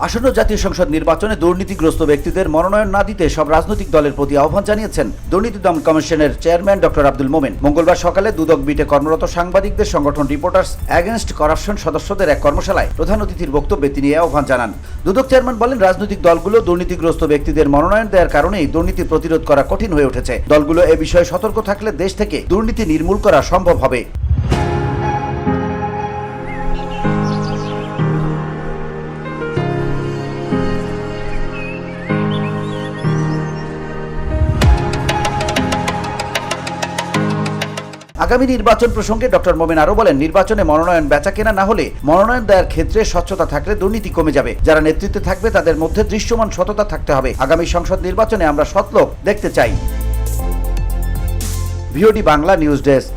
আসন্ন জাতীয় সংসদ নির্বাচনে দুর্নীতিগ্রস্ত ব্যক্তিদের মনোনয়ন না দিতে সব রাজনৈতিক দলের প্রতি আহ্বান জানিয়েছেন দুর্নীতি দমন কমিশনের চেয়ারম্যান ডক্টর আব্দুল মোমেন। মঙ্গলবার সকালে দুদক বিটে কর্মরত সাংবাদিকদের সংগঠন রিপোর্টার্স অ্যাগেনস্ট করাপশন সদস্যদের এক কর্মশালায় প্রধান অতিথির বক্তব্যে তিনি এই আহ্বান জানান। দুদক চেয়ারম্যান বলেন, রাজনৈতিক দলগুলো দুর্নীতিগ্রস্ত ব্যক্তিদের মনোনয়ন দেওয়ার কারণেই দুর্নীতি প্রতিরোধ করা কঠিন হয়ে উঠেছে। দলগুলো এ বিষয়ে সতর্ক থাকলে দেশ থেকে দুর্নীতি নির্মূল করা সম্ভব হবে। আগামী নির্বাচন প্রসঙ্গে ডক্টর মোমেন আরো বলেন, নির্বাচনে মনোনয়ন বেচাকেনা না হলে মনোনয়ন দেওয়ার ক্ষেত্রে স্বচ্ছতা থাকলে দুর্নীতি কমে যাবে। যারা নেতৃত্বে থাকবে তাদের মধ্যে দৃশ্যমান সততা থাকতে হবে। আগামী সংসদ নির্বাচনে আমরা সৎ লোক দেখতে চাই। VOD Bangla news desk.